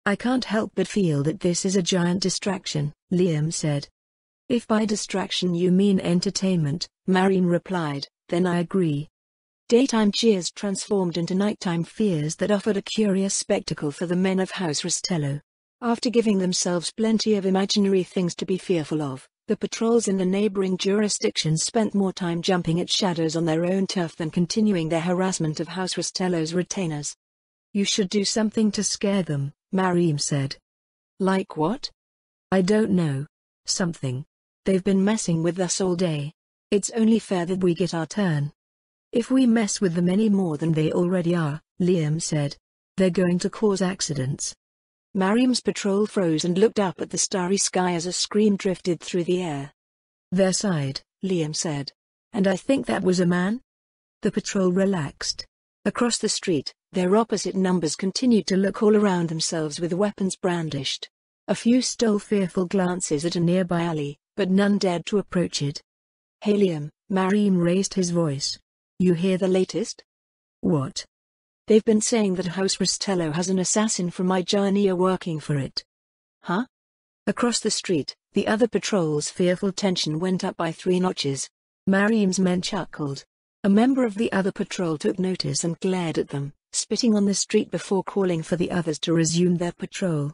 I can't help but feel that this is a giant distraction, Liam said. If by distraction you mean entertainment, Mariam replied, then I agree. Daytime cheers transformed into nighttime fears that offered a curious spectacle for the men of House Rastello. After giving themselves plenty of imaginary things to be fearful of, the patrols in the neighboring jurisdictions spent more time jumping at shadows on their own turf than continuing their harassment of House Rastello's retainers. You should do something to scare them, Mariam said. Like what? I don't know. Something. They've been messing with us all day. It's only fair that we get our turn. If we mess with them any more than they already are, Liam said, they're going to cause accidents. Mariam's patrol froze and looked up at the starry sky as a scream drifted through the air. Their side, Liam said. And I think that was a man? The patrol relaxed. Across the street, their opposite numbers continued to look all around themselves with weapons brandished. A few stole fearful glances at a nearby alley, but none dared to approach it. Hey Liam, Mariam raised his voice. You hear the latest? What? They've been saying that House Rastello has an assassin from my journey working for it. Huh? Across the street, the other patrol's fearful tension went up by 3 notches. Mariam's men chuckled. A member of the other patrol took notice and glared at them, spitting on the street before calling for the others to resume their patrol.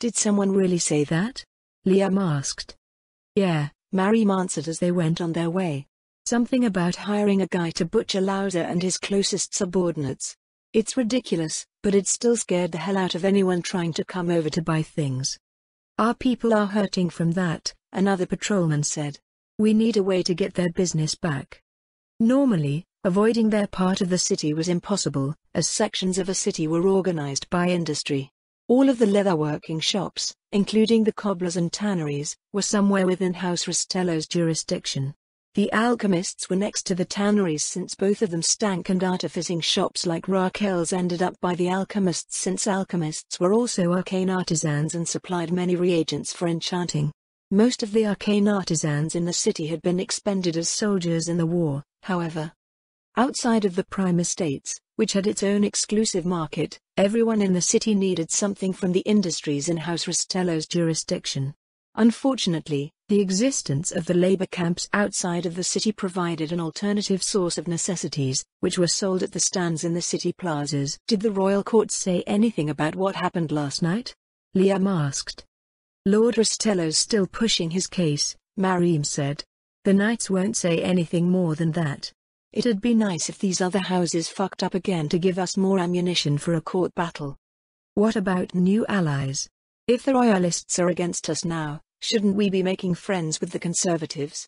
Did someone really say that? Liam asked. Yeah, Mariam answered as they went on their way. Something about hiring a guy to butcher Louser and his closest subordinates. It's ridiculous, but it still scared the hell out of anyone trying to come over to buy things. Our people are hurting from that, another patrolman said. We need a way to get their business back. Normally, avoiding their part of the city was impossible, as sections of a city were organized by industry. All of the leatherworking shops, including the cobblers and tanneries, were somewhere within House Rastello's jurisdiction. The alchemists were next to the tanneries since both of them stank, and artificing shops like Raquel's ended up by the alchemists since alchemists were also arcane artisans and supplied many reagents for enchanting. Most of the arcane artisans in the city had been expended as soldiers in the war, however. Outside of the prime estates, which had its own exclusive market, everyone in the city needed something from the industries in House Rastello's jurisdiction. Unfortunately, the existence of the labor camps outside of the city provided an alternative source of necessities, which were sold at the stands in the city plazas. Did the royal court say anything about what happened last night? Liam asked. Lord Rastello's still pushing his case, Mariam said. The knights won't say anything more than that. It'd be nice if these other houses fucked up again to give us more ammunition for a court battle. What about new allies? If the royalists are against us now, shouldn't we be making friends with the conservatives?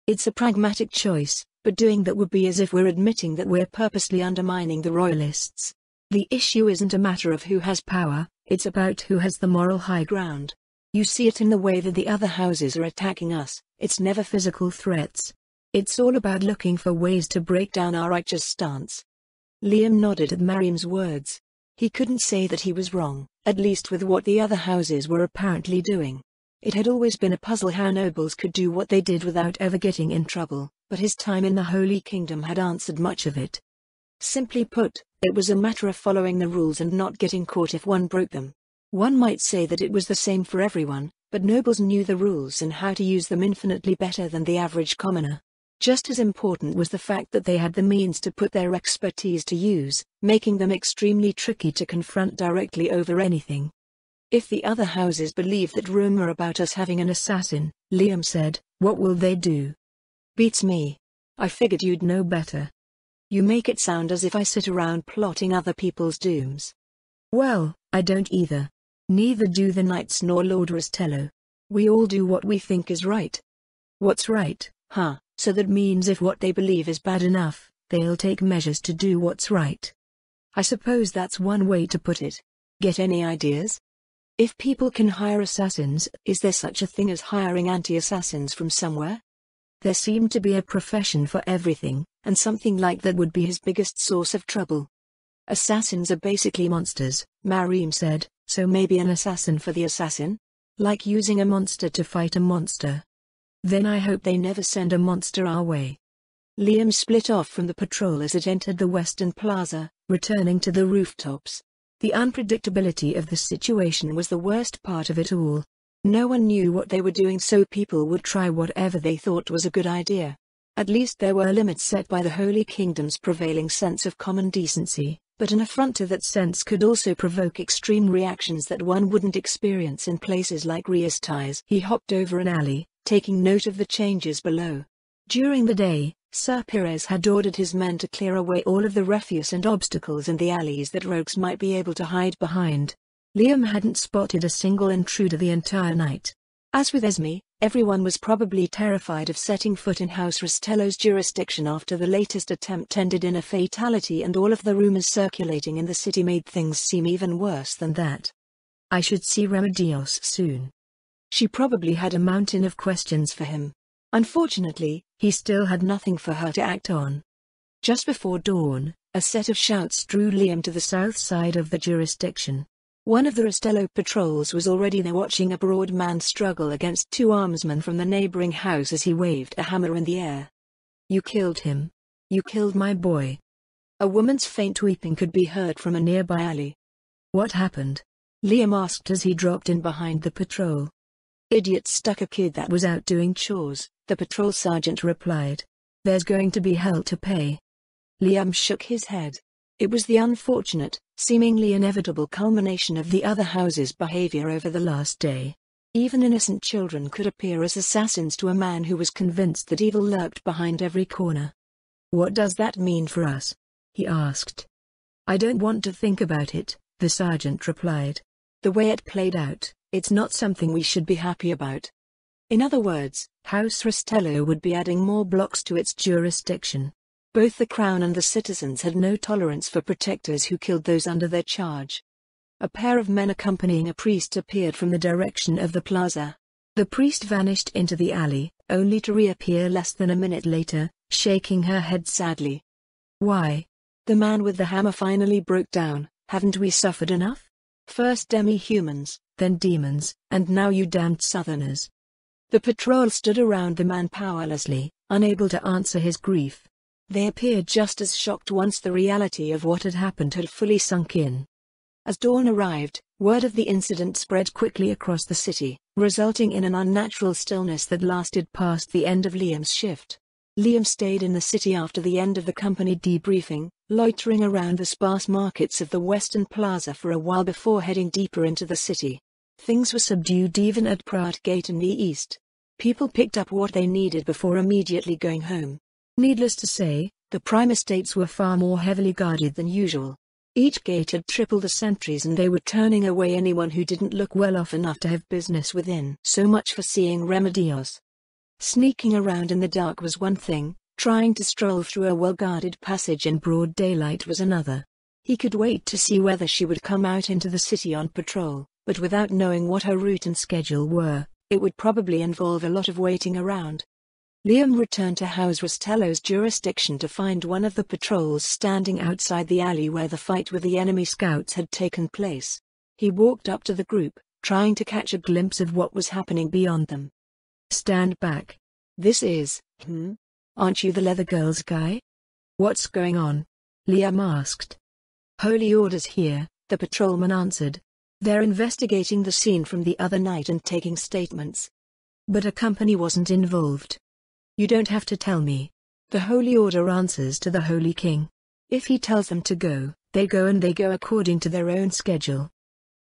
It's a pragmatic choice, but doing that would be as if we're admitting that we're purposely undermining the royalists. The issue isn't a matter of who has power, it's about who has the moral high ground. You see it in the way that the other houses are attacking us, it's never physical threats. It's all about looking for ways to break down our righteous stance. Liam nodded at Mariam's words. He couldn't say that he was wrong, at least with what the other houses were apparently doing. It had always been a puzzle how nobles could do what they did without ever getting in trouble, but his time in the Holy Kingdom had answered much of it. Simply put, it was a matter of following the rules and not getting caught if one broke them. One might say that it was the same for everyone, but nobles knew the rules and how to use them infinitely better than the average commoner. Just as important was the fact that they had the means to put their expertise to use, making them extremely tricky to confront directly over anything. If the other houses believe that rumor about us having an assassin, Liam said, what will they do? Beats me. I figured you'd know better. You make it sound as if I sit around plotting other people's dooms. Well, I don't either. Neither do the knights nor Lord Rastello. We all do what we think is right. What's right, huh? So that means if what they believe is bad enough, they'll take measures to do what's right. I suppose that's one way to put it. Get any ideas? If people can hire assassins, is there such a thing as hiring anti-assassins from somewhere? There seemed to be a profession for everything, and something like that would be his biggest source of trouble. Assassins are basically monsters, Mariam said, so maybe an assassin for the assassin? Like using a monster to fight a monster. Then I hope they never send a monster our way. Liam split off from the patrol as it entered the Western Plaza, returning to the rooftops. The unpredictability of the situation was the worst part of it all. No one knew what they were doing, so people would try whatever they thought was a good idea. At least there were limits set by the Holy Kingdom's prevailing sense of common decency, but an affront to that sense could also provoke extreme reactions that one wouldn't experience in places like Riastais. He hopped over an alley, taking note of the changes below. During the day, Sir Pires had ordered his men to clear away all of the refuse and obstacles in the alleys that rogues might be able to hide behind. Liam hadn't spotted a single intruder the entire night. As with Esme, everyone was probably terrified of setting foot in House Rastello's jurisdiction after the latest attempt ended in a fatality, and all of the rumors circulating in the city made things seem even worse than that. I should see Remedios soon. She probably had a mountain of questions for him. Unfortunately, he still had nothing for her to act on. Just before dawn, a set of shouts drew Liam to the south side of the jurisdiction. One of the Rastello patrols was already there, watching a broad man struggle against two armsmen from the neighboring house as he waved a hammer in the air. "You killed him. You killed my boy." A woman's faint weeping could be heard from a nearby alley. "What happened?" Liam asked as he dropped in behind the patrol. "Idiot stuck a kid that was out doing chores," the patrol sergeant replied. "There's going to be hell to pay." Liam shook his head. It was the unfortunate, seemingly inevitable culmination of the other house's behavior over the last day. Even innocent children could appear as assassins to a man who was convinced that evil lurked behind every corner. "What does that mean for us?" he asked. "I don't want to think about it," the sergeant replied. "The way it played out, it's not something we should be happy about." In other words, House Rastello would be adding more blocks to its jurisdiction. Both the Crown and the citizens had no tolerance for protectors who killed those under their charge. A pair of men accompanying a priest appeared from the direction of the plaza. The priest vanished into the alley, only to reappear less than a minute later, shaking her head sadly. "Why?" The man with the hammer finally broke down. "Haven't we suffered enough? First demi-humans, then demons, and now you damned Southerners." The patrol stood around the man powerlessly, unable to answer his grief. They appeared just as shocked once the reality of what had happened had fully sunk in. As dawn arrived, word of the incident spread quickly across the city, resulting in an unnatural stillness that lasted past the end of Liam's shift. Liam stayed in the city after the end of the company debriefing, loitering around the sparse markets of the Western Plaza for a while before heading deeper into the city. Things were subdued even at Pratt Gate in the east. People picked up what they needed before immediately going home. Needless to say, the prime estates were far more heavily guarded than usual. Each gate had triple the sentries, and they were turning away anyone who didn't look well off enough to have business within. So much for seeing Remedios. Sneaking around in the dark was one thing, trying to stroll through a well-guarded passage in broad daylight was another. He could wait to see whether she would come out into the city on patrol, but without knowing what her route and schedule were, it would probably involve a lot of waiting around. Liam returned to House Rastello's jurisdiction to find one of the patrols standing outside the alley where the fight with the enemy scouts had taken place. He walked up to the group, trying to catch a glimpse of what was happening beyond them. "Stand back. This is, aren't you the Leather Girls guy? What's going on?" Liam asked. "Holy Order's here," the patrolman answered. "They're investigating the scene from the other night and taking statements. But a company wasn't involved." "You don't have to tell me. The Holy Order answers to the Holy King. If he tells them to go, they go, and they go according to their own schedule."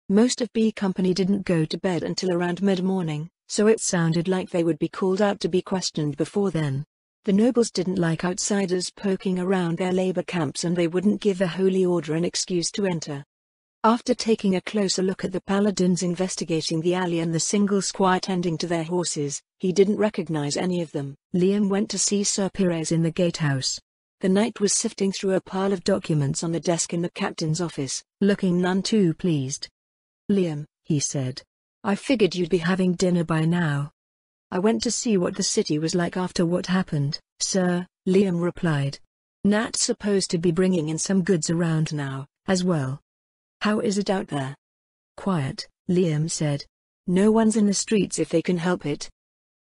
Most of B Company didn't go to bed until around mid-morning, so it sounded like they would be called out to be questioned before then. The nobles didn't like outsiders poking around their labor camps, and they wouldn't give the Holy Order an excuse to enter. After taking a closer look at the paladins investigating the alley and the single squire tending to their horses, he didn't recognize any of them. Liam went to see Sir Pires in the gatehouse. The knight was sifting through a pile of documents on the desk in the captain's office, looking none too pleased. "Liam," he said, "I figured you'd be having dinner by now." "I went to see what the city was like after what happened, sir," Liam replied. "Nat's supposed to be bringing in some goods around now, as well." "How is it out there?" "Quiet," Liam said. "No one's in the streets if they can help it."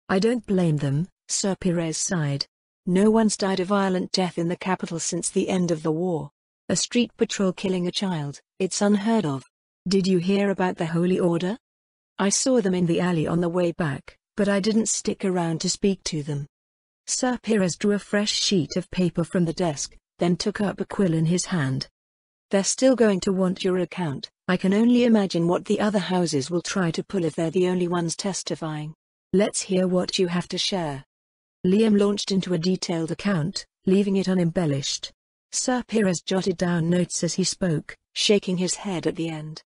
"I don't blame them," Sir Pires sighed. "No one's died a violent death in the capital since the end of the war. A street patrol killing a child, it's unheard of. Did you hear about the Holy Order? I saw them in the alley on the way back, but I didn't stick around to speak to them. Sir Pires drew a fresh sheet of paper from the desk, then took up a quill in his hand. They're still going to want your account. I can only imagine what the other houses will try to pull if they're the only ones testifying. Let's hear what you have to share. Liam launched into a detailed account, leaving it unembellished. Sir Pires jotted down notes as he spoke, shaking his head at the end.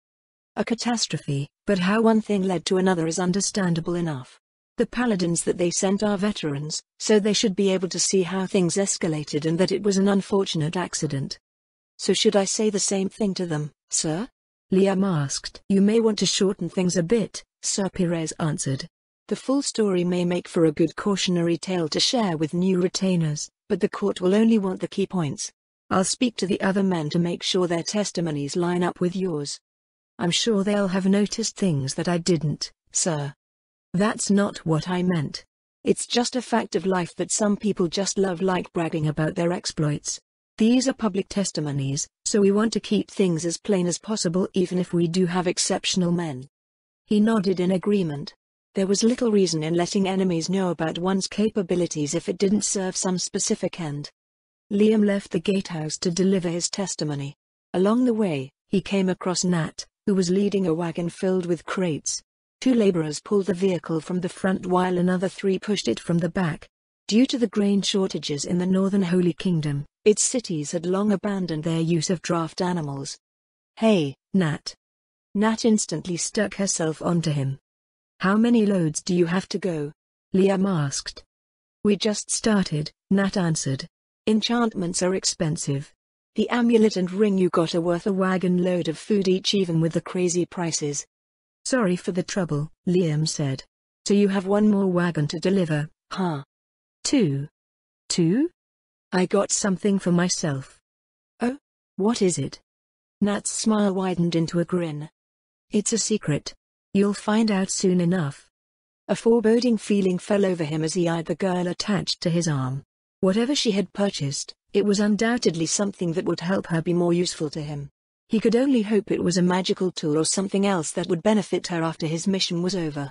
A catastrophe, but how one thing led to another is understandable enough. The paladins that they sent are veterans, so they should be able to see how things escalated and that it was an unfortunate accident. So should I say the same thing to them, sir? Liam asked. You may want to shorten things a bit, Sir Pires answered. The full story may make for a good cautionary tale to share with new retainers, but the court will only want the key points. I'll speak to the other men to make sure their testimonies line up with yours. I'm sure they'll have noticed things that I didn't, sir. That's not what I meant. It's just a fact of life that some people just love bragging about their exploits. These are public testimonies, so we want to keep things as plain as possible even if we do have exceptional men. He nodded in agreement. There was little reason in letting enemies know about one's capabilities if it didn't serve some specific end. Liam left the gatehouse to deliver his testimony. Along the way, he came across Nat, who was leading a wagon filled with crates. 2 laborers pulled the vehicle from the front while another 3 pushed it from the back. Due to the grain shortages in the northern Holy Kingdom, its cities had long abandoned their use of draft animals. Hey, Nat. Nat instantly stuck herself onto him. How many loads do you have to go? Liam asked. We just started, Nat answered. Enchantments are expensive. The amulet and ring you got are worth a wagon load of food each even with the crazy prices. Sorry for the trouble, Liam said. So you have 1 more wagon to deliver, huh? 2. 2? I got something for myself. Oh? What is it? Nat's smile widened into a grin. It's a secret. You'll find out soon enough. A foreboding feeling fell over him as he eyed the girl attached to his arm. Whatever she had purchased, it was undoubtedly something that would help her be more useful to him. He could only hope it was a magical tool or something else that would benefit her after his mission was over.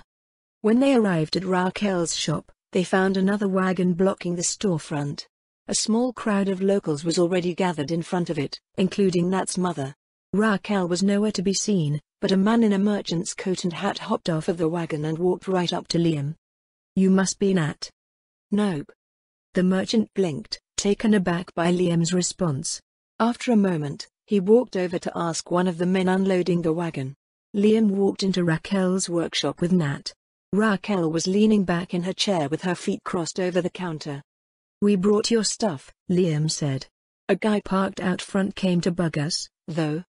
When they arrived at Raquel's shop, they found another wagon blocking the storefront. A small crowd of locals was already gathered in front of it, including Nat's mother. Raquel was nowhere to be seen, but a man in a merchant's coat and hat hopped off of the wagon and walked right up to Liam. You must be Nat. Nope. The merchant blinked, taken aback by Liam's response. After a moment, he walked over to ask one of the men unloading the wagon. Liam walked into Raquel's workshop with Nat. Raquel was leaning back in her chair with her feet crossed over the counter. We brought your stuff, Liam said. A guy parked out front came to bug us, though.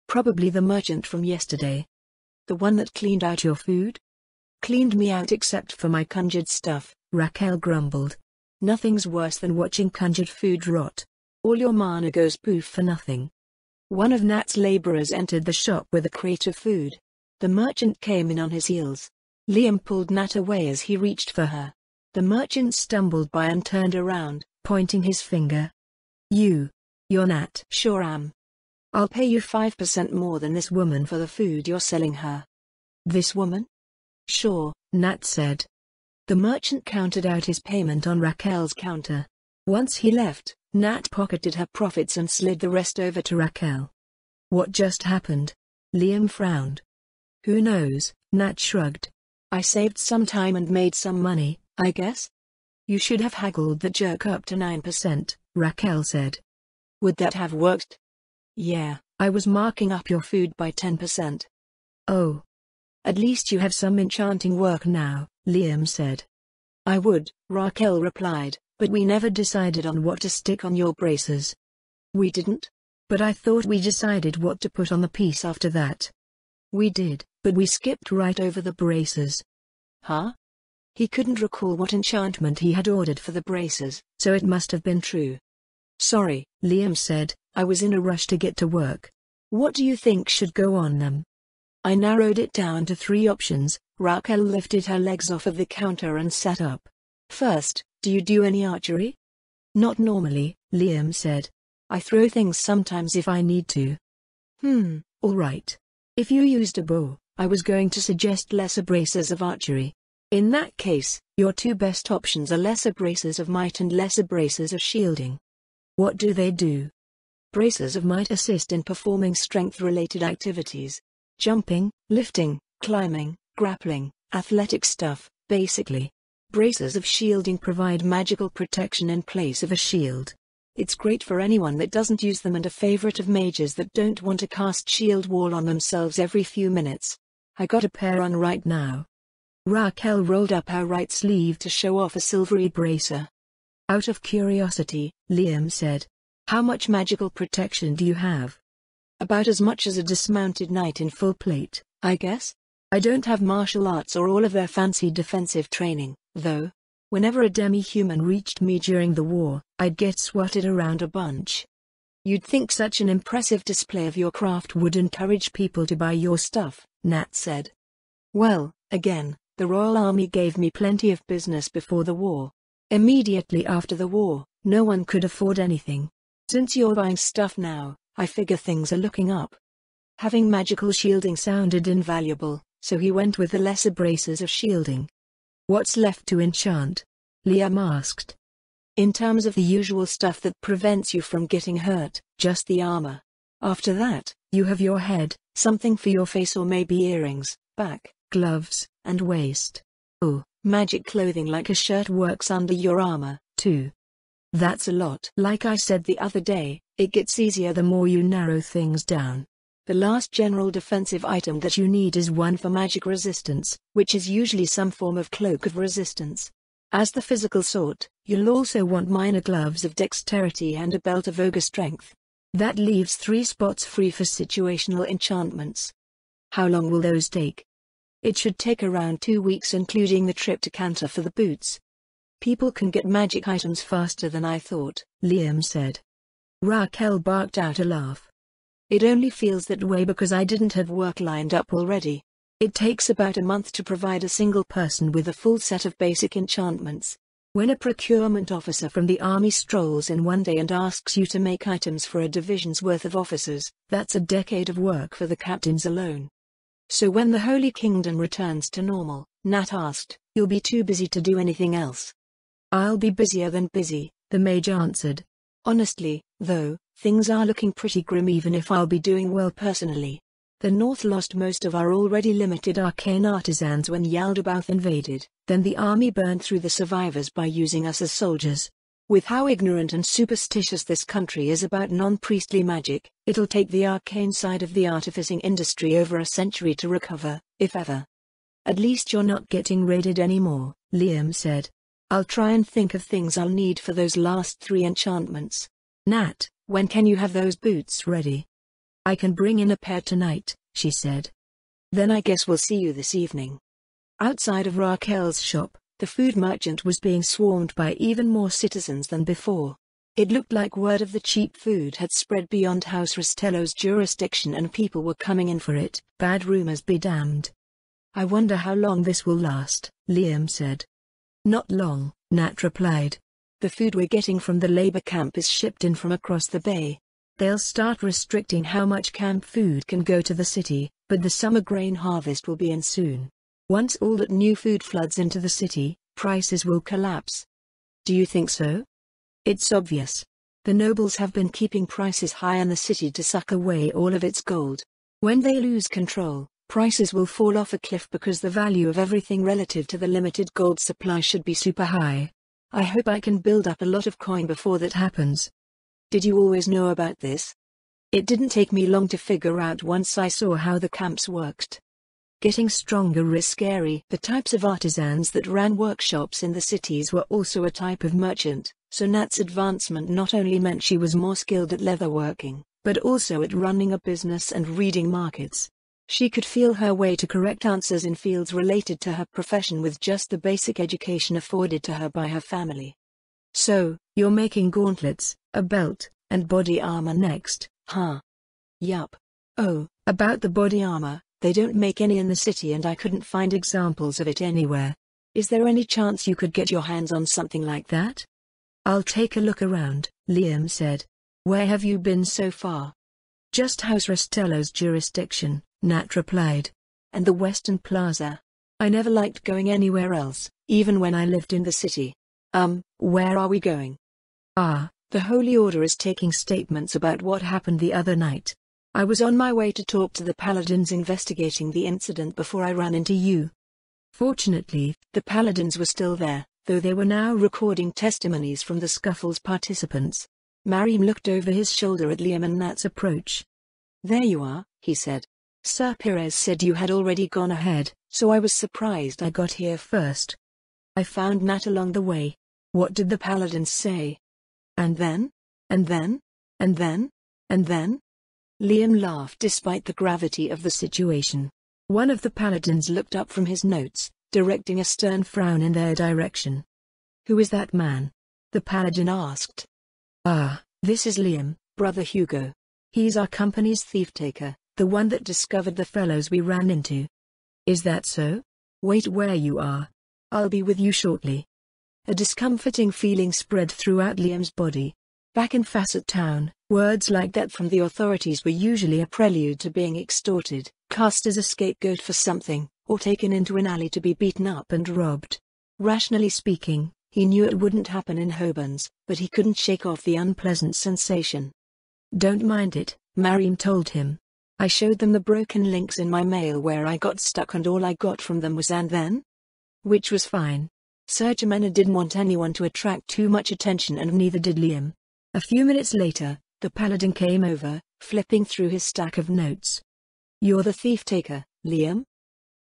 Probably the merchant from yesterday. The one that cleaned out your food? Cleaned me out except for my conjured stuff, Raquel grumbled. Nothing's worse than watching conjured food rot. All your mana goes poof for nothing. One of Nat's laborers entered the shop with a crate of food. The merchant came in on his heels. Liam pulled Nat away as he reached for her. The merchant stumbled by and turned around, pointing his finger. You're Nat. Sure am. I'll pay you 5% more than this woman for the food you're selling her. This woman? Sure, Nat said. The merchant counted out his payment on Raquel's counter. Once he left, Nat pocketed her profits and slid the rest over to Raquel. What just happened? Liam frowned. Who knows, Nat shrugged. I saved some time and made some money, I guess? You should have haggled the jerk up to 9%, Raquel said. Would that have worked? Yeah, I was marking up your food by 10%. Oh. At least you have some enchanting work now, Liam said. I would, Raquel replied, but we never decided on what to stick on your braces. We didn't? But I thought we decided what to put on the piece after that. We did, but we skipped right over the braces. Huh? He couldn't recall what enchantment he had ordered for the braces, so it must have been true. Sorry, Liam said, I was in a rush to get to work. What do you think should go on them? I narrowed it down to 3 options. Raquel lifted her legs off of the counter and sat up. First, do you do any archery? Not normally, Liam said. I throw things sometimes if I need to. Alright. If you used a bow, I was going to suggest lesser bracers of archery. In that case, your two best options are lesser bracers of might and lesser bracers of shielding. What do they do? Bracers of might assist in performing strength-related activities. Jumping, lifting, climbing, grappling, athletic stuff, basically. Bracers of shielding provide magical protection in place of a shield. It's great for anyone that doesn't use them and a favorite of mages that don't want to cast shield wall on themselves every few minutes. I got a pair on right now. Raquel rolled up her right sleeve to show off a silvery bracer. Out of curiosity, Liam said, "How much magical protection do you have?" "About as much as a dismounted knight in full plate, I guess. I don't have martial arts or all of their fancy defensive training, though. Whenever a demi-human reached me during the war, I'd get swatted around a bunch." "You'd think such an impressive display of your craft would encourage people to buy your stuff," Nat said. "Well, again, the Royal Army gave me plenty of business before the war. Immediately after the war, no one could afford anything. Since you're buying stuff now, I figure things are looking up." Having magical shielding sounded invaluable, so he went with the lesser bracers of shielding. "What's left to enchant?" Liam asked. "In terms of the usual stuff that prevents you from getting hurt, just the armor. After that, you have your head, something for your face or maybe earrings, back, gloves, and waist. Oh, magic clothing like a shirt works under your armor, too. That's a lot. Like I said the other day, it gets easier the more you narrow things down. The last general defensive item that you need is one for magic resistance, which is usually some form of cloak of resistance. As the physical sort, you'll also want minor gloves of dexterity and a belt of ogre strength. That leaves 3 spots free for situational enchantments. How long will those take?" "It should take around 2 weeks including the trip to Cantor for the boots. People can get magic items faster than I thought," Liam said. Raquel barked out a laugh. "It only feels that way because I didn't have work lined up already. It takes about a month to provide a single person with a full set of basic enchantments. When a procurement officer from the army strolls in one day and asks you to make items for a division's worth of officers, that's a decade of work for the captains alone." "So when the Holy Kingdom returns to normal," Nat asked, "you'll be too busy to do anything else?" "I'll be busier than busy," the mage answered. "Honestly, though, things are looking pretty grim even if I'll be doing well personally. The North lost most of our already limited arcane artisans when Yaldabaoth invaded, then the army burned through the survivors by using us as soldiers. With how ignorant and superstitious this country is about non-priestly magic, it'll take the arcane side of the artificing industry over a century to recover, if ever." "At least you're not getting raided anymore," Liam said. "I'll try and think of things I'll need for those last 3 enchantments. Nat, when can you have those boots ready?" "I can bring in a pair tonight," she said. "Then I guess we'll see you this evening." Outside of Raquel's shop, the food merchant was being swarmed by even more citizens than before. It looked like word of the cheap food had spread beyond House Rastello's jurisdiction and people were coming in for it, bad rumors be damned. "I wonder how long this will last," Liam said. "Not long," Nat replied. "The food we're getting from the labor camp is shipped in from across the bay. They'll start restricting how much camp food can go to the city, but the summer grain harvest will be in soon. Once all that new food floods into the city, prices will collapse." "Do you think so?" "It's obvious. The nobles have been keeping prices high in the city to suck away all of its gold. When they lose control, prices will fall off a cliff because the value of everything relative to the limited gold supply should be super high. I hope I can build up a lot of coin before that happens." "Did you always know about this?" "It didn't take me long to figure out once I saw how the camps worked. Getting stronger is scary." The types of artisans that ran workshops in the cities were also a type of merchant, so Nat's advancement not only meant she was more skilled at leatherworking, but also at running a business and reading markets. She could feel her way to correct answers in fields related to her profession with just the basic education afforded to her by her family. "So, you're making gauntlets, a belt, and body armor next, huh?" "Yup. Oh, about the body armor, they don't make any in the city and I couldn't find examples of it anywhere. Is there any chance you could get your hands on something like that?" "I'll take a look around," Liam said. Where have you been so far? Just House Restello's jurisdiction, Nat replied. And the Western Plaza. I never liked going anywhere else, even when I lived in the city. Where are we going? The Holy Order is taking statements about what happened the other night. I was on my way to talk to the Paladins investigating the incident before I ran into you. Fortunately, the Paladins were still there, though they were now recording testimonies from the scuffle's participants. Marim looked over his shoulder at Liam and Nat's approach. There you are, he said. Sir Perez said you had already gone ahead, so I was surprised I got here first. I found Nat along the way. What did the Paladins say? And then? And then? And then? And then? Liam laughed despite the gravity of the situation. One of the Paladins looked up from his notes, directing a stern frown in their direction. Who is that man? The Paladin asked. This is Liam, Brother Hugo. He's our company's thief-taker, the one that discovered the fellows we ran into. Is that so? Wait where you are. I'll be with you shortly. A discomforting feeling spread throughout Liam's body. Back in Facet Town, words like that from the authorities were usually a prelude to being extorted, cast as a scapegoat for something, or taken into an alley to be beaten up and robbed. Rationally speaking, he knew it wouldn't happen in Hobans, but he couldn't shake off the unpleasant sensation. Don't mind it, Marim told him. I showed them the broken links in my mail where I got stuck and all I got from them was "and then?" Which was fine. Sir Jimena didn't want anyone to attract too much attention and neither did Liam. A few minutes later, the Paladin came over, flipping through his stack of notes. You're the thief-taker, Liam?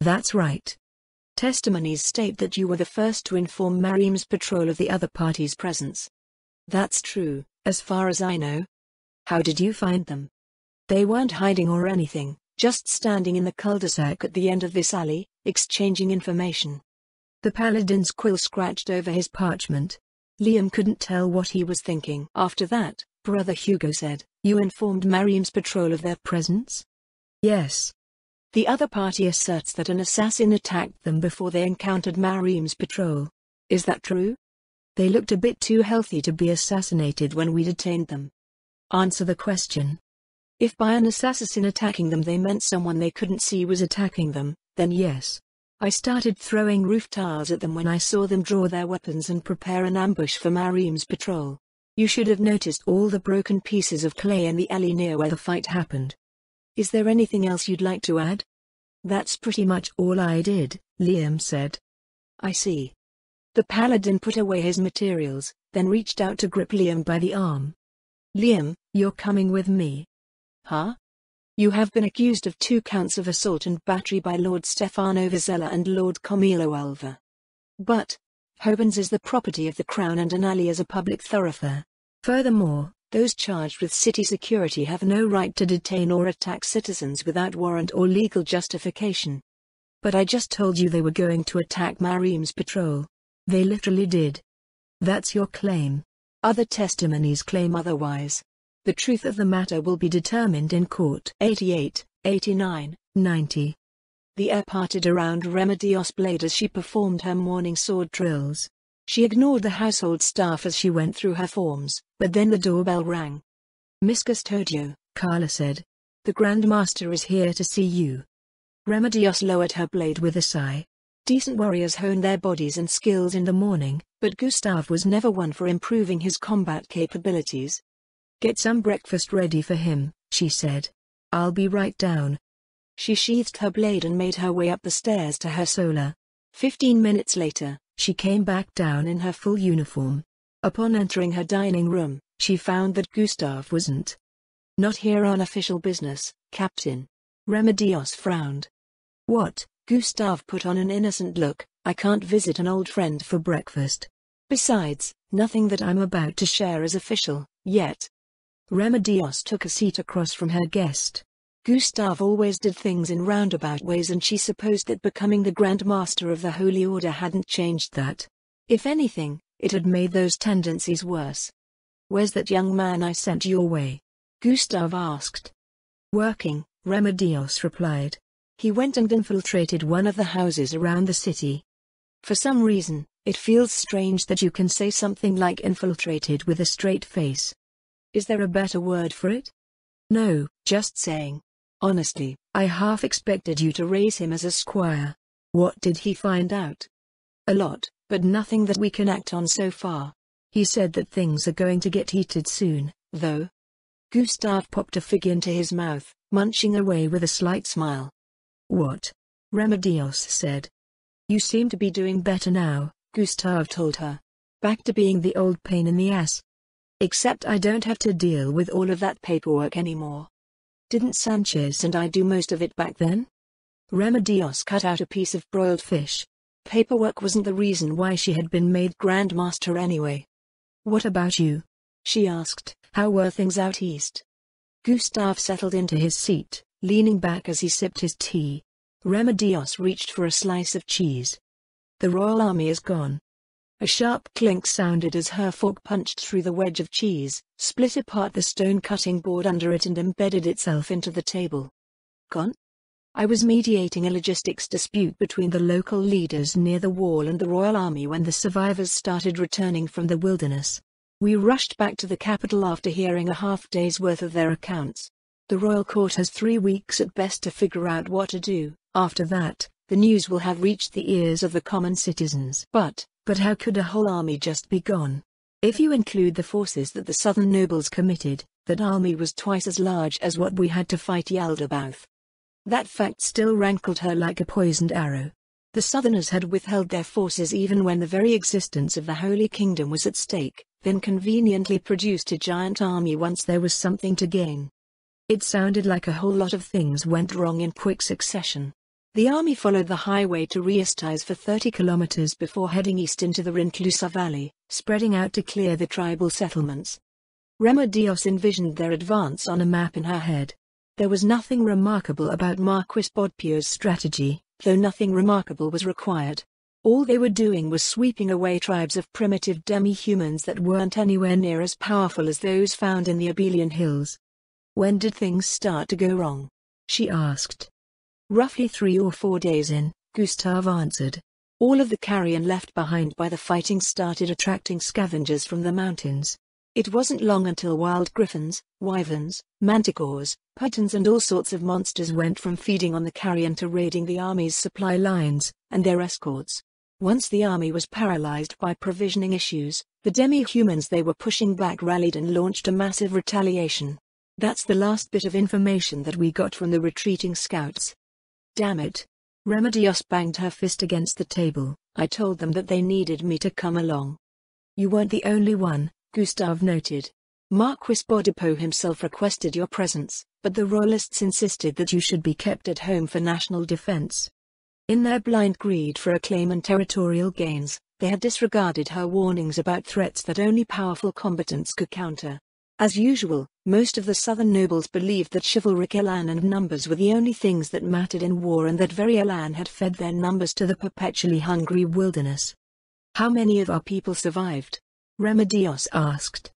That's right. Testimonies state that you were the first to inform Marim's patrol of the other party's presence. That's true, as far as I know. How did you find them? They weren't hiding or anything, just standing in the cul-de-sac at the end of this alley, exchanging information. The Paladin's quill scratched over his parchment. Liam couldn't tell what he was thinking. After that, Brother Hugo said, you informed Marim's patrol of their presence? Yes. The other party asserts that an assassin attacked them before they encountered Marim's patrol. Is that true? They looked a bit too healthy to be assassinated when we detained them. Answer the question. If by an assassin attacking them they meant someone they couldn't see was attacking them, then yes. I started throwing roof tiles at them when I saw them draw their weapons and prepare an ambush for Marim's patrol. You should have noticed all the broken pieces of clay in the alley near where the fight happened. Is there anything else you'd like to add? That's pretty much all I did, Liam said. I see. The Paladin put away his materials, then reached out to grip Liam by the arm. Liam, you're coming with me. Huh? You have been accused of 2 counts of assault and battery by Lord Stefano Vizela and Lord Camilo Alva. But, Hobans is the property of the Crown and an alley is a public thoroughfare. Furthermore, those charged with city security have no right to detain or attack citizens without warrant or legal justification. But I just told you they were going to attack Marim's patrol. They literally did. That's your claim. Other testimonies claim otherwise. The truth of the matter will be determined in court. 88, 89, 90. The air parted around Remedios' blade as she performed her morning sword drills. She ignored the household staff as she went through her forms, but then the doorbell rang. Miss Custodio, Carla said. The Grand Master is here to see you. Remedios lowered her blade with a sigh. Decent warriors hone their bodies and skills in the morning, but Gustav was never one for improving his combat capabilities. Get some breakfast ready for him, she said. I'll be right down. She sheathed her blade and made her way up the stairs to her solar. 15 minutes later, she came back down in her full uniform. Upon entering her dining room, she found that Gustav wasn't. Not here on official business, Captain. Remedios frowned. What? Gustav put on an innocent look. I can't visit an old friend for breakfast. Besides, nothing that I'm about to share is official, yet. Remedios took a seat across from her guest. Gustav always did things in roundabout ways and she supposed that becoming the Grand Master of the Holy Order hadn't changed that. If anything, it had made those tendencies worse. Where's that young man I sent your way? Gustav asked. Working, Remedios replied. He went and infiltrated one of the houses around the city. For some reason, it feels strange that you can say something like infiltrated with a straight face. Is there a better word for it? No, just saying. Honestly, I half expected you to raise him as a squire. What did he find out? A lot, but nothing that we can act on so far. He said that things are going to get heated soon, though. Gustav popped a fig into his mouth, munching away with a slight smile. What? Remedios said. You seem to be doing better now, Gustav told her. Back to being the old pain in the ass. Except I don't have to deal with all of that paperwork anymore. Didn't Sanchez and I do most of it back then? Remedios cut out a piece of broiled fish. Paperwork wasn't the reason why she had been made Grandmaster anyway. What about you? She asked. How were things out east? Gustav settled into his seat, leaning back as he sipped his tea. Remedios reached for a slice of cheese. The royal army is gone. A sharp clink sounded as her fork punched through the wedge of cheese, split apart the stone cutting board under it and embedded itself into the table. Gone? I was mediating a logistics dispute between the local leaders near the wall and the royal army when the survivors started returning from the wilderness. We rushed back to the capital after hearing a half-day's worth of their accounts. The royal court has 3 weeks at best to figure out what to do. After that, the news will have reached the ears of the common citizens. But how could a whole army just be gone? If you include the forces that the southern nobles committed, that army was twice as large as what we had to fight Yaldabaoth. That fact still rankled her like a poisoned arrow. The southerners had withheld their forces even when the very existence of the Holy Kingdom was at stake, then conveniently produced a giant army once there was something to gain. It sounded like a whole lot of things went wrong in quick succession. The army followed the highway to Riestais for 30 kilometers before heading east into the Rinclusa Valley, spreading out to clear the tribal settlements. Remedios envisioned their advance on a map in her head. There was nothing remarkable about Marquis Bodpio's strategy, though nothing remarkable was required. All they were doing was sweeping away tribes of primitive demi-humans that weren't anywhere near as powerful as those found in the Abelian Hills. When did things start to go wrong? She asked. Roughly 3 or 4 days in, Gustav answered. All of the carrion left behind by the fighting started attracting scavengers from the mountains. It wasn't long until wild griffins, wyverns, manticores, pythons and all sorts of monsters went from feeding on the carrion to raiding the army's supply lines, and their escorts. Once the army was paralyzed by provisioning issues, the demi-humans they were pushing back rallied and launched a massive retaliation. That's the last bit of information that we got from the retreating scouts. Damn it. Remedios banged her fist against the table. I told them that they needed me to come along. You weren't the only one, Gustav noted. Marquis Bodipo himself requested your presence, but the royalists insisted that you should be kept at home for national defense. In their blind greed for acclaim and territorial gains, they had disregarded her warnings about threats that only powerful combatants could counter. As usual, most of the southern nobles believed that chivalric elan and numbers were the only things that mattered in war and that very elan had fed their numbers to the perpetually hungry wilderness. How many of our people survived? Remedios asked.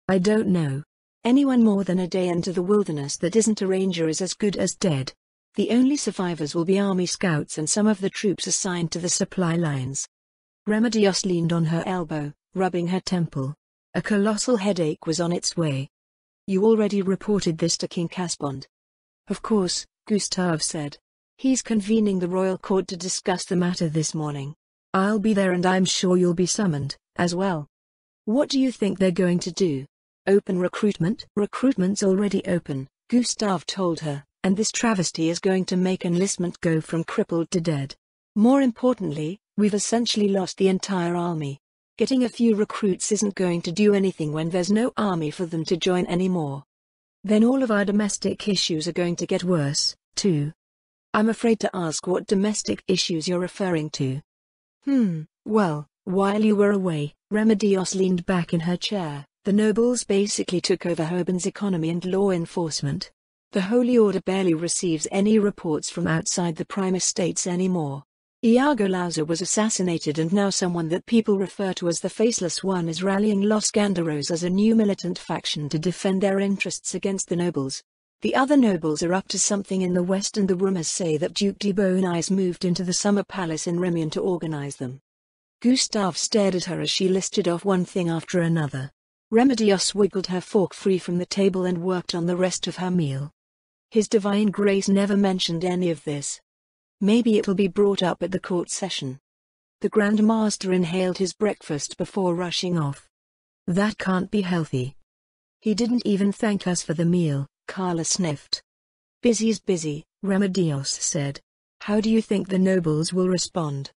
I don't know. Anyone more than a day into the wilderness that isn't a ranger is as good as dead. The only survivors will be army scouts and some of the troops assigned to the supply lines. Remedios leaned on her elbow, rubbing her temple. A colossal headache was on its way. You already reported this to King Caspond. Of course, Gustav said. He's convening the royal court to discuss the matter this morning. I'll be there and I'm sure you'll be summoned, as well. What do you think they're going to do? Open recruitment? Recruitment's already open, Gustav told her, and this travesty is going to make enlistment go from crippled to dead. More importantly, we've essentially lost the entire army. Getting a few recruits isn't going to do anything when there's no army for them to join anymore. Then all of our domestic issues are going to get worse, too. I'm afraid to ask what domestic issues you're referring to. Well, while you were away, Remedios leaned back in her chair. The nobles basically took over Urban's economy and law enforcement. The Holy Order barely receives any reports from outside the Prime Estates anymore. Iago Lauza was assassinated and now someone that people refer to as the Faceless One is rallying Los Gandaros as a new militant faction to defend their interests against the nobles. The other nobles are up to something in the west and the rumors say that Duke de Bohuni's moved into the summer palace in Remian to organize them. Gustav stared at her as she listed off one thing after another. Remedios wiggled her fork free from the table and worked on the rest of her meal. His Divine Grace never mentioned any of this. Maybe it'll be brought up at the court session. The Grand Master inhaled his breakfast before rushing off. That can't be healthy. He didn't even thank us for the meal, Carla sniffed. Busy's busy, Remedios said. How do you think the nobles will respond?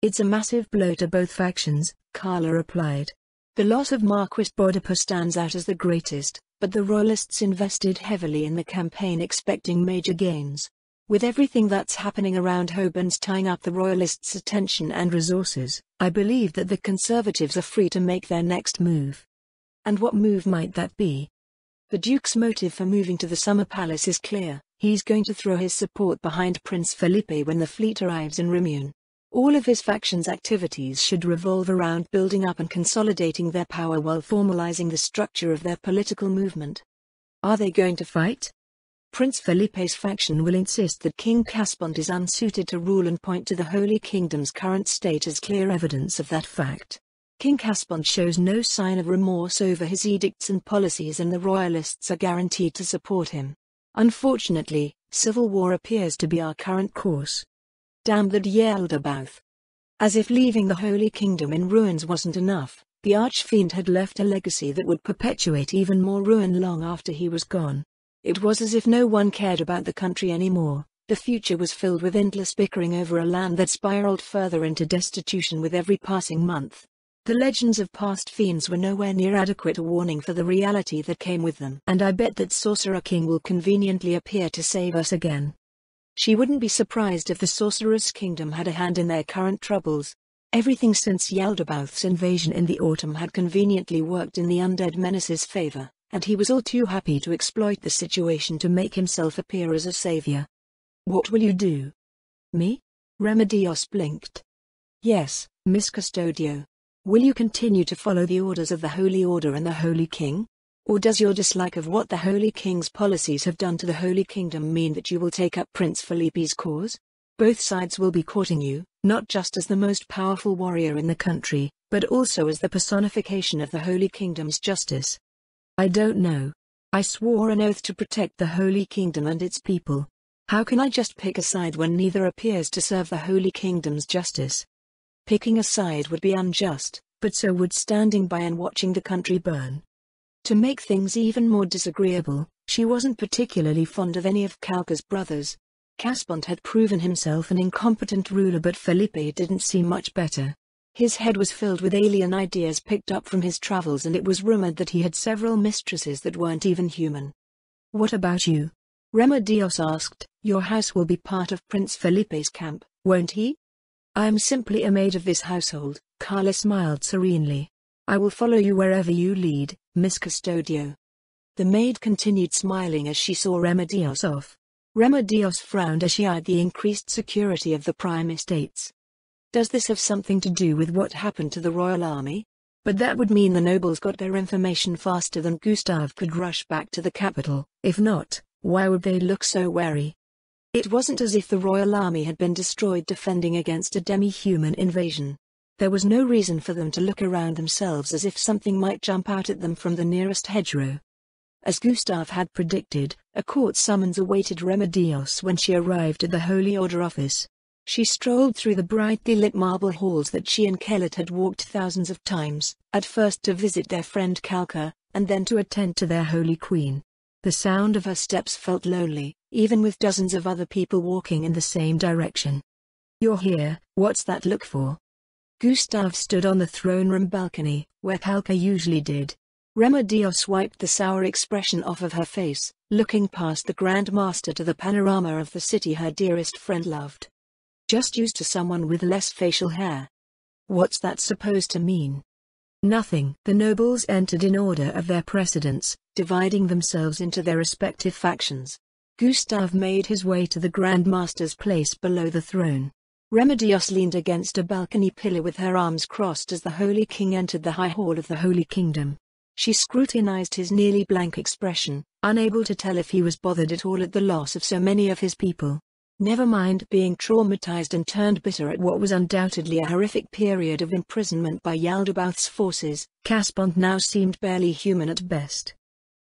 It's a massive blow to both factions, Carla replied. The loss of Marquis Bodipa stands out as the greatest, but the Royalists invested heavily in the campaign expecting major gains. With everything that's happening around Hoburn's tying up the Royalists' attention and resources, I believe that the Conservatives are free to make their next move. And what move might that be? The Duke's motive for moving to the Summer Palace is clear. He's going to throw his support behind Prince Felipe when the fleet arrives in Rimune. All of his faction's activities should revolve around building up and consolidating their power while formalizing the structure of their political movement. Are they going to fight? Prince Felipe's faction will insist that King Caspont is unsuited to rule and point to the Holy Kingdom's current state as clear evidence of that fact. King Caspont shows no sign of remorse over his edicts and policies, and the Royalists are guaranteed to support him. Unfortunately, civil war appears to be our current course. Damn the Yaldabaoth. As if leaving the Holy Kingdom in ruins wasn't enough, the Archfiend had left a legacy that would perpetuate even more ruin long after he was gone. It was as if no one cared about the country anymore. The future was filled with endless bickering over a land that spiraled further into destitution with every passing month. The legends of past fiends were nowhere near adequate a warning for the reality that came with them. And I bet that Sorcerer King will conveniently appear to save us again. She wouldn't be surprised if the Sorcerer's Kingdom had a hand in their current troubles. Everything since Yaldabaoth's invasion in the autumn had conveniently worked in the undead menace's favor, and he was all too happy to exploit the situation to make himself appear as a savior. What will you do? Me? Remedios blinked. Yes, Miss Custodio. Will you continue to follow the orders of the Holy Order and the Holy King? Or does your dislike of what the Holy King's policies have done to the Holy Kingdom mean that you will take up Prince Felipe's cause? Both sides will be courting you, not just as the most powerful warrior in the country, but also as the personification of the Holy Kingdom's justice. I don't know. I swore an oath to protect the Holy Kingdom and its people. How can I just pick a side when neither appears to serve the Holy Kingdom's justice? Picking a side would be unjust, but so would standing by and watching the country burn. To make things even more disagreeable, she wasn't particularly fond of any of Calca's brothers. Caspont had proven himself an incompetent ruler, but Felipe didn't seem much better. His head was filled with alien ideas picked up from his travels, and it was rumored that he had several mistresses that weren't even human. What about you? Remedios asked. Your house will be part of Prince Felipe's camp, won't he? I am simply a maid of this household, Carla smiled serenely. I will follow you wherever you lead, Miss Custodio. The maid continued smiling as she saw Remedios off. Remedios frowned as she eyed the increased security of the Prime Estates. Does this have something to do with what happened to the royal army? But that would mean the nobles got their information faster than Gustav could rush back to the capital. If not, why would they look so wary? It wasn't as if the royal army had been destroyed defending against a demi-human invasion. There was no reason for them to look around themselves as if something might jump out at them from the nearest hedgerow. As Gustav had predicted, a court summons awaited Remedios when she arrived at the Holy Order office. She strolled through the brightly lit marble halls that she and Kellett had walked thousands of times, at first to visit their friend Calca, and then to attend to their Holy Queen. The sound of her steps felt lonely, even with dozens of other people walking in the same direction. You're here, what's that look for? Gustav stood on the throne room balcony, where Calca usually did. Remedios wiped the sour expression off of her face, looking past the Grand Master to the panorama of the city her dearest friend loved. Just used to someone with less facial hair. What's that supposed to mean? Nothing. The nobles entered in order of their precedence, dividing themselves into their respective factions. Gustav made his way to the Grand Master's place below the throne. Remedios leaned against a balcony pillar with her arms crossed as the Holy King entered the High Hall of the Holy Kingdom. She scrutinized his nearly blank expression, unable to tell if he was bothered at all at the loss of so many of his people. Never mind being traumatized and turned bitter at what was undoubtedly a horrific period of imprisonment by Yaldabaoth's forces, Caspont now seemed barely human at best.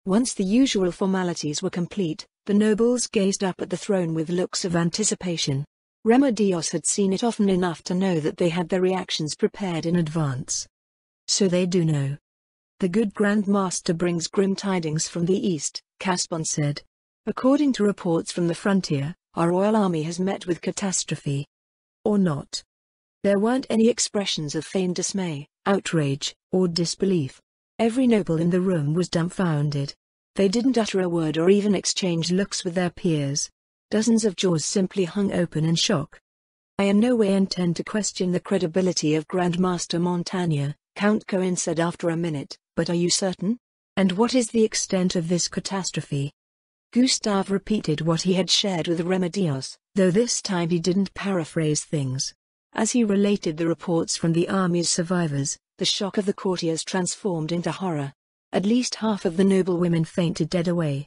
Once the usual formalities were complete, the nobles gazed up at the throne with looks of anticipation. Remedios had seen it often enough to know that they had their reactions prepared in advance. So they do know. The good Grand Master brings grim tidings from the east, Caspont said. According to reports from the frontier, our royal army has met with catastrophe. Or not. There weren't any expressions of feigned dismay, outrage, or disbelief. Every noble in the room was dumbfounded. They didn't utter a word or even exchange looks with their peers. Dozens of jaws simply hung open in shock. I in no way intend to question the credibility of Grandmaster Montagna, Count Cohen said after a minute, but are you certain? And what is the extent of this catastrophe? Gustave repeated what he had shared with Remedios, though this time he didn't paraphrase things. As he related the reports from the army's survivors, the shock of the courtiers transformed into horror. At least half of the noble women fainted dead away.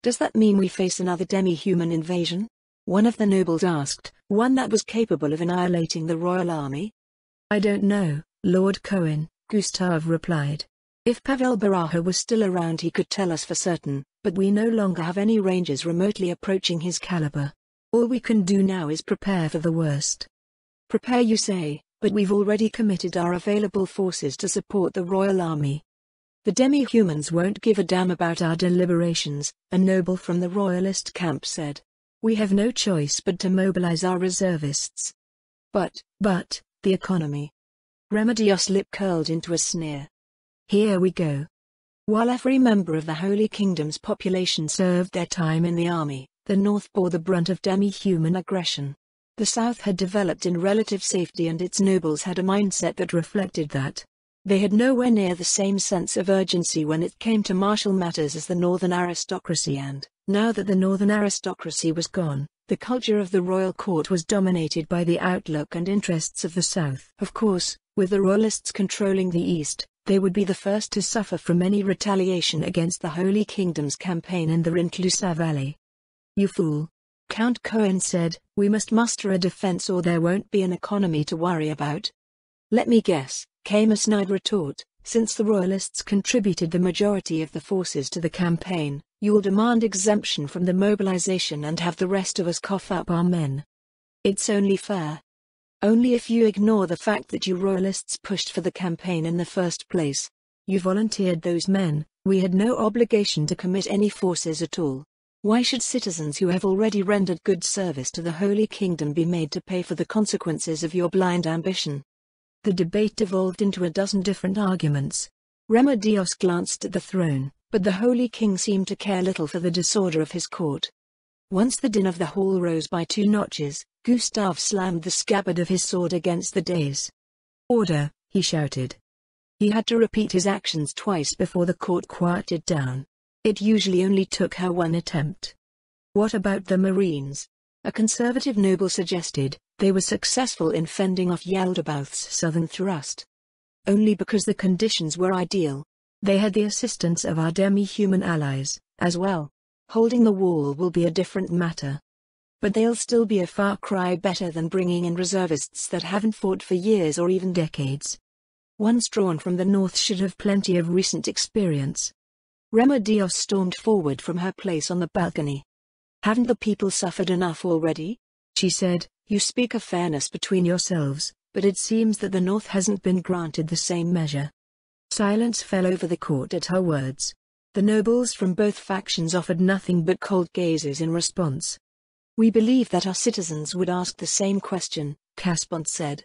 Does that mean we face another demi-human invasion? One of the nobles asked, one that was capable of annihilating the royal army? I don't know, Lord Cohen, Gustave replied. If Pavel Baraha was still around he could tell us for certain, but we no longer have any rangers remotely approaching his caliber. All we can do now is prepare for the worst. Prepare you say, but we've already committed our available forces to support the royal army. The demi-humans won't give a damn about our deliberations, a noble from the royalist camp said. We have no choice but to mobilize our reservists. But, the economy. Remedios' lip curled into a sneer. Here we go. While every member of the Holy Kingdom's population served their time in the army, the North bore the brunt of demi-human aggression. The South had developed in relative safety and its nobles had a mindset that reflected that. They had nowhere near the same sense of urgency when it came to martial matters as the Northern aristocracy and, now that the Northern aristocracy was gone, the culture of the royal court was dominated by the outlook and interests of the South. Of course, with the royalists controlling the East, they would be the first to suffer from any retaliation against the Holy Kingdom's campaign in the Rinclusa Valley. You fool. Count Cohen said, we must muster a defense or there won't be an economy to worry about. Let me guess, came a snide retort, since the royalists contributed the majority of the forces to the campaign, you'll demand exemption from the mobilization and have the rest of us cough up our men. It's only fair. Only if you ignore the fact that you royalists pushed for the campaign in the first place. You volunteered those men, we had no obligation to commit any forces at all. Why should citizens who have already rendered good service to the Holy Kingdom be made to pay for the consequences of your blind ambition? The debate devolved into a dozen different arguments. Remedios glanced at the throne, but the Holy King seemed to care little for the disorder of his court. Once the din of the hall rose by 2 notches, Gustave slammed the scabbard of his sword against the dais. Order, he shouted. He had to repeat his actions twice before the court quieted down. It usually only took her one attempt. What about the Marines? A conservative noble suggested. They were successful in fending off Yaldabaoth's southern thrust. Only because the conditions were ideal. They had the assistance of our demi-human allies, as well. Holding the wall will be a different matter. But they'll still be a far cry better than bringing in reservists that haven't fought for years or even decades. Ones drawn from the north should have plenty of recent experience. Remedios stormed forward from her place on the balcony. Haven't the people suffered enough already? She said, you speak of fairness between yourselves, but it seems that the North hasn't been granted the same measure. Silence fell over the court at her words. The nobles from both factions offered nothing but cold gazes in response. We believe that our citizens would ask the same question, Caspont said.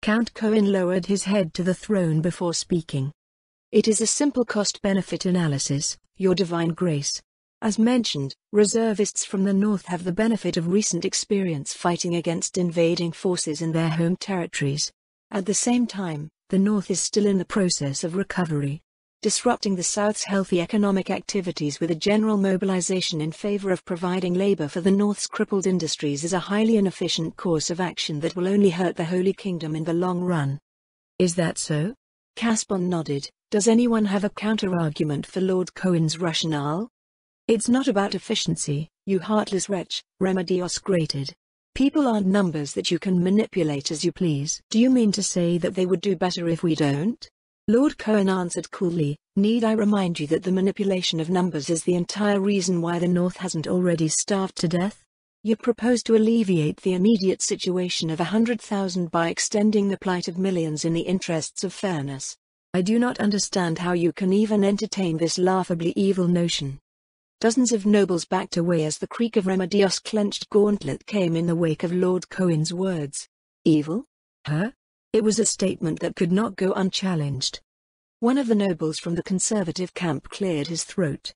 Count Cohen lowered his head to the throne before speaking. It is a simple cost-benefit analysis, Your Divine Grace. As mentioned, reservists from the north have the benefit of recent experience fighting against invading forces in their home territories. At the same time, the north is still in the process of recovery. Disrupting the South's healthy economic activities with a general mobilization in favor of providing labor for the North's crippled industries is a highly inefficient course of action that will only hurt the Holy Kingdom in the long run. Is that so? Caspon nodded. Does anyone have a counter-argument for Lord Cohen's rationale? It's not about efficiency, you heartless wretch, Remedios grated. People aren't numbers that you can manipulate as you please. Do you mean to say that they would do better if we don't? Lord Cohen answered coolly, need I remind you that the manipulation of numbers is the entire reason why the North hasn't already starved to death? You propose to alleviate the immediate situation of 100,000 by extending the plight of millions in the interests of fairness. I do not understand how you can even entertain this laughably evil notion. Dozens of nobles backed away as the creak of Remedios' clenched gauntlet came in the wake of Lord Cohen's words. Evil? Huh? It was a statement that could not go unchallenged. One of the nobles from the conservative camp cleared his throat.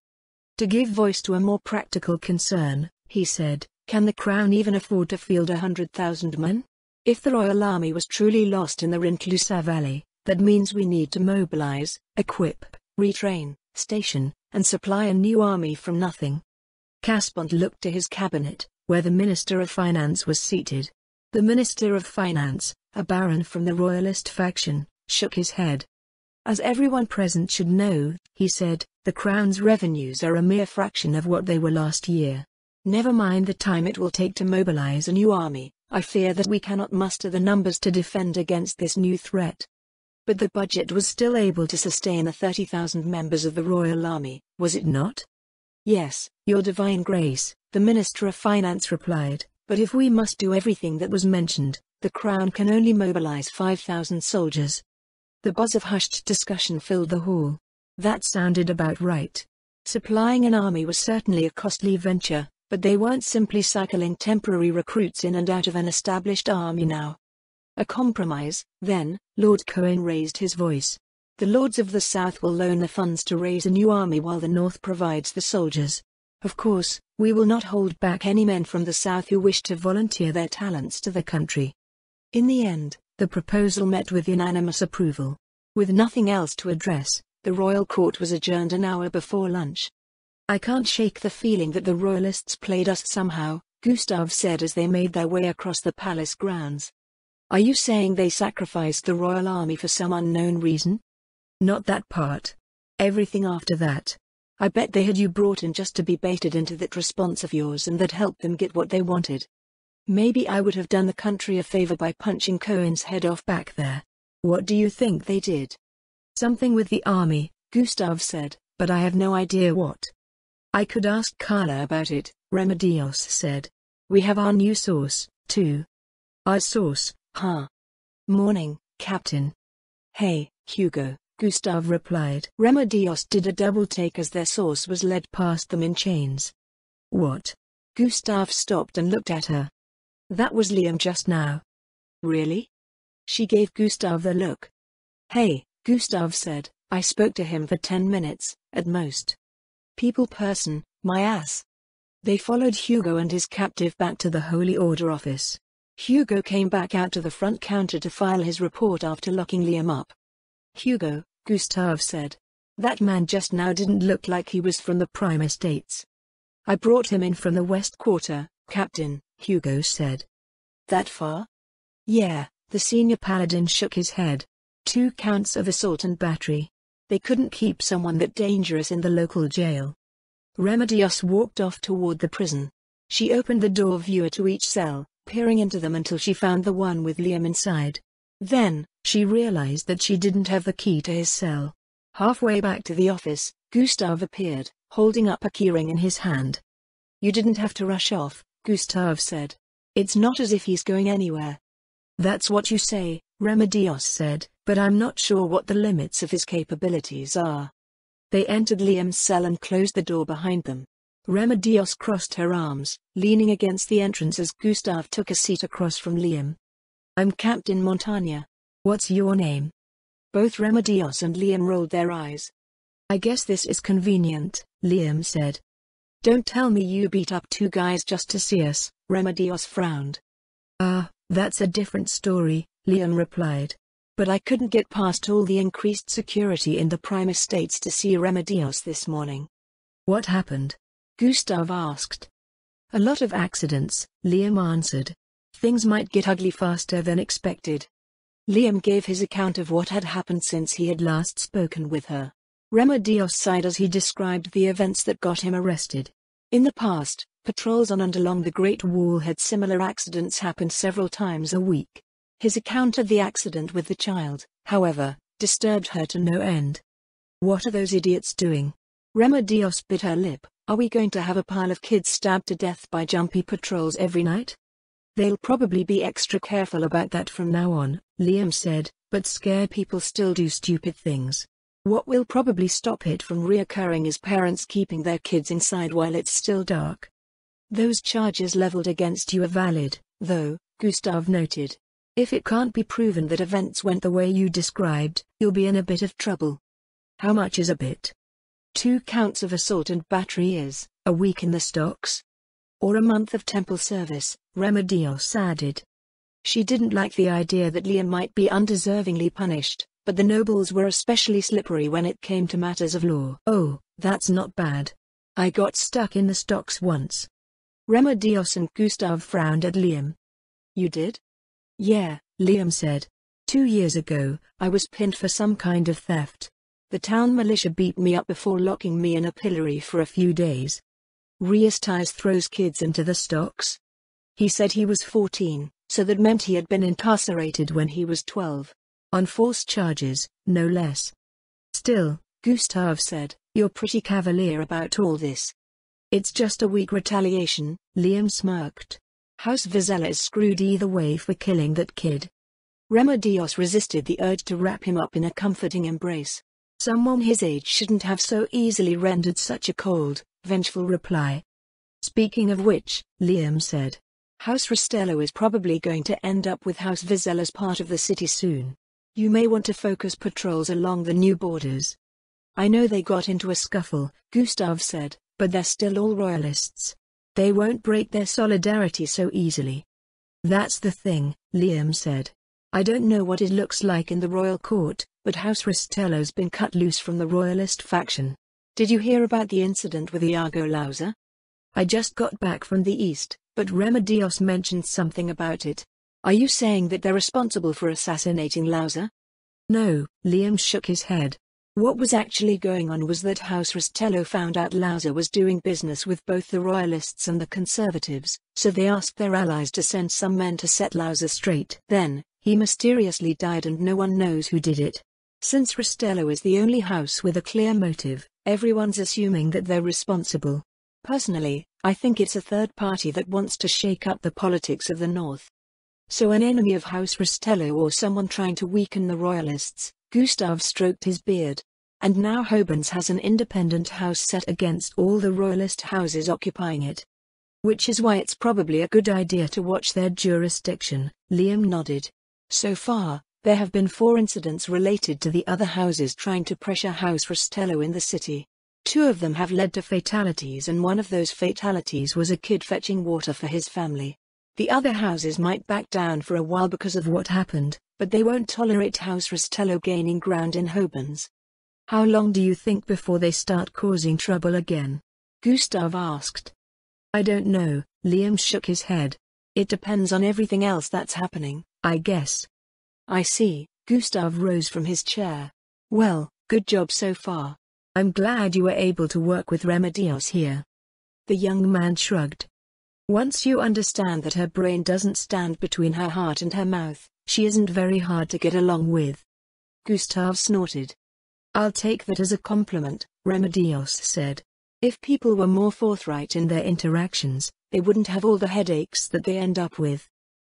To give voice to a more practical concern, he said, can the crown even afford to field 100,000 men? If the royal army was truly lost in the Rinclusa Valley, that means we need to mobilize, equip, retrain, station, and supply a new army from nothing. Caspont looked to his cabinet, where the Minister of Finance was seated. The Minister of Finance, a baron from the royalist faction, shook his head. As everyone present should know, he said, the Crown's revenues are a mere fraction of what they were last year. Never mind the time it will take to mobilize a new army, I fear that we cannot muster the numbers to defend against this new threat. But the budget was still able to sustain the 30,000 members of the Royal Army, was it not? Yes, Your Divine Grace, the Minister of Finance replied, but if we must do everything that was mentioned, the Crown can only mobilize 5,000 soldiers. The buzz of hushed discussion filled the hall. That sounded about right. Supplying an army was certainly a costly venture, but they weren't simply cycling temporary recruits in and out of an established army now. A compromise, then, Lord Cohen raised his voice. The Lords of the South will loan the funds to raise a new army while the North provides the soldiers. Of course, we will not hold back any men from the South who wish to volunteer their talents to the country. In the end, the proposal met with unanimous approval. With nothing else to address, the royal court was adjourned an hour before lunch. I can't shake the feeling that the royalists played us somehow, Gustav said as they made their way across the palace grounds. Are you saying they sacrificed the royal army for some unknown reason? Not that part. Everything after that. I bet they had you brought in just to be baited into that response of yours and that helped them get what they wanted. Maybe I would have done the country a favor by punching Cohen's head off back there. What do you think they did? Something with the army, Gustav said, but I have no idea what. I could ask Carla about it, Remedios said. We have our new source, too. Our source, huh? Morning, Captain. Hey, Hugo, Gustav replied. Remedios did a double take as their source was led past them in chains. What? Gustav stopped and looked at her. That was Liam just now. Really? She gave Gustav the look. Hey, Gustav said, I spoke to him for 10 minutes, at most. People person, my ass. They followed Hugo and his captive back to the Holy Order office. Hugo came back out to the front counter to file his report after locking Liam up. Hugo, Gustav said. That man just now didn't look like he was from the Prime Estates. I brought him in from the West Quarter, Captain, Hugo said. That far? Yeah, the senior paladin shook his head. 2 counts of assault and battery. They couldn't keep someone that dangerous in the local jail. Remedios walked off toward the prison. She opened the door viewer to each cell, peering into them until she found the one with Liam inside. Then, she realized that she didn't have the key to his cell. Halfway back to the office, Gustav appeared, holding up a keyring in his hand. You didn't have to rush off, Gustav said. It's not as if he's going anywhere. That's what you say, Remedios said, but I'm not sure what the limits of his capabilities are. They entered Liam's cell and closed the door behind them. Remedios crossed her arms, leaning against the entrance as Gustav took a seat across from Liam. I'm Captain Montagna. What's your name? Both Remedios and Liam rolled their eyes. I guess this is convenient, Liam said. Don't tell me you beat up 2 guys just to see us, Remedios frowned. That's a different story, Liam replied. But I couldn't get past all the increased security in the Prime Estates to see Remedios this morning. What happened? Gustav asked. A lot of accidents, Liam answered. Things might get ugly faster than expected. Liam gave his account of what had happened since he had last spoken with her. Remedios sighed as he described the events that got him arrested. In the past, patrols on and along the Great Wall had similar accidents happen several times a week. His account of the accident with the child, however, disturbed her to no end. What are those idiots doing? Remedios bit her lip. Are we going to have a pile of kids stabbed to death by jumpy patrols every night? They'll probably be extra careful about that from now on, Liam said, but scared people still do stupid things. What will probably stop it from reoccurring is parents keeping their kids inside while it's still dark. Those charges leveled against you are valid, though, Gustav noted. If it can't be proven that events went the way you described, you'll be in a bit of trouble. How much is a bit? 2 counts of assault and battery is a week in the stocks? Or a month of temple service, Remedios added. She didn't like the idea that Liam might be undeservingly punished, but the nobles were especially slippery when it came to matters of law. Oh, that's not bad. I got stuck in the stocks once. Remedios and Gustav frowned at Liam. You did? Yeah, Liam said. 2 years ago, I was pinned for some kind of theft. The town militia beat me up before locking me in a pillory for a few days. Riestais throws kids into the stocks? He said he was 14, so that meant he had been incarcerated when he was 12. On false charges, no less. Still, Gustav said, you're pretty cavalier about all this. It's just a weak retaliation, Liam smirked. House Vizela is screwed either way for killing that kid. Remedios resisted the urge to wrap him up in a comforting embrace. Someone his age shouldn't have so easily rendered such a cold, vengeful reply. Speaking of which, Liam said, House Rastello is probably going to end up with House Vizela as part of the city soon. You may want to focus patrols along the new borders. I know they got into a scuffle, Gustav said, but they're still all royalists. They won't break their solidarity so easily. That's the thing, Liam said. I don't know what it looks like in the royal court, but House Rastello's been cut loose from the royalist faction. Did you hear about the incident with Iago Lauser? I just got back from the east, but Remedios mentioned something about it. Are you saying that they're responsible for assassinating Lauser? No, Liam shook his head. What was actually going on was that House Rastello found out Lauser was doing business with both the royalists and the conservatives, so they asked their allies to send some men to set Lauser straight. Then, he mysteriously died and no one knows who did it. Since Rastello is the only house with a clear motive, everyone's assuming that they're responsible. Personally, I think it's a third party that wants to shake up the politics of the North. So an enemy of House Rastello or someone trying to weaken the royalists, Gustav stroked his beard. And now Hobens has an independent house set against all the royalist houses occupying it. Which is why it's probably a good idea to watch their jurisdiction, Liam nodded. So far, there have been 4 incidents related to the other houses trying to pressure House Rastello in the city. 2 of them have led to fatalities and one of those fatalities was a kid fetching water for his family. The other houses might back down for a while because of what happened, but they won't tolerate House Rastello gaining ground in Hobens. How long do you think before they start causing trouble again? Gustav asked. I don't know, Liam shook his head. It depends on everything else that's happening, I guess. I see, Gustav rose from his chair. Well, good job so far. I'm glad you were able to work with Remedios here. The young man shrugged. Once you understand that her brain doesn't stand between her heart and her mouth, she isn't very hard to get along with. Gustav snorted. I'll take that as a compliment, Remedios said. If people were more forthright in their interactions, they wouldn't have all the headaches that they end up with.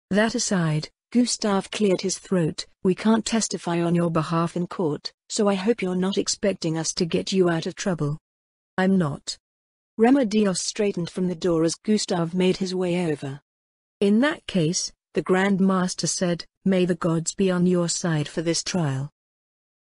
That aside, Gustav cleared his throat. We can't testify on your behalf in court, so I hope you're not expecting us to get you out of trouble. I'm not. Remedios straightened from the door as Gustav made his way over. In that case, the Grand Master said, may the gods be on your side for this trial.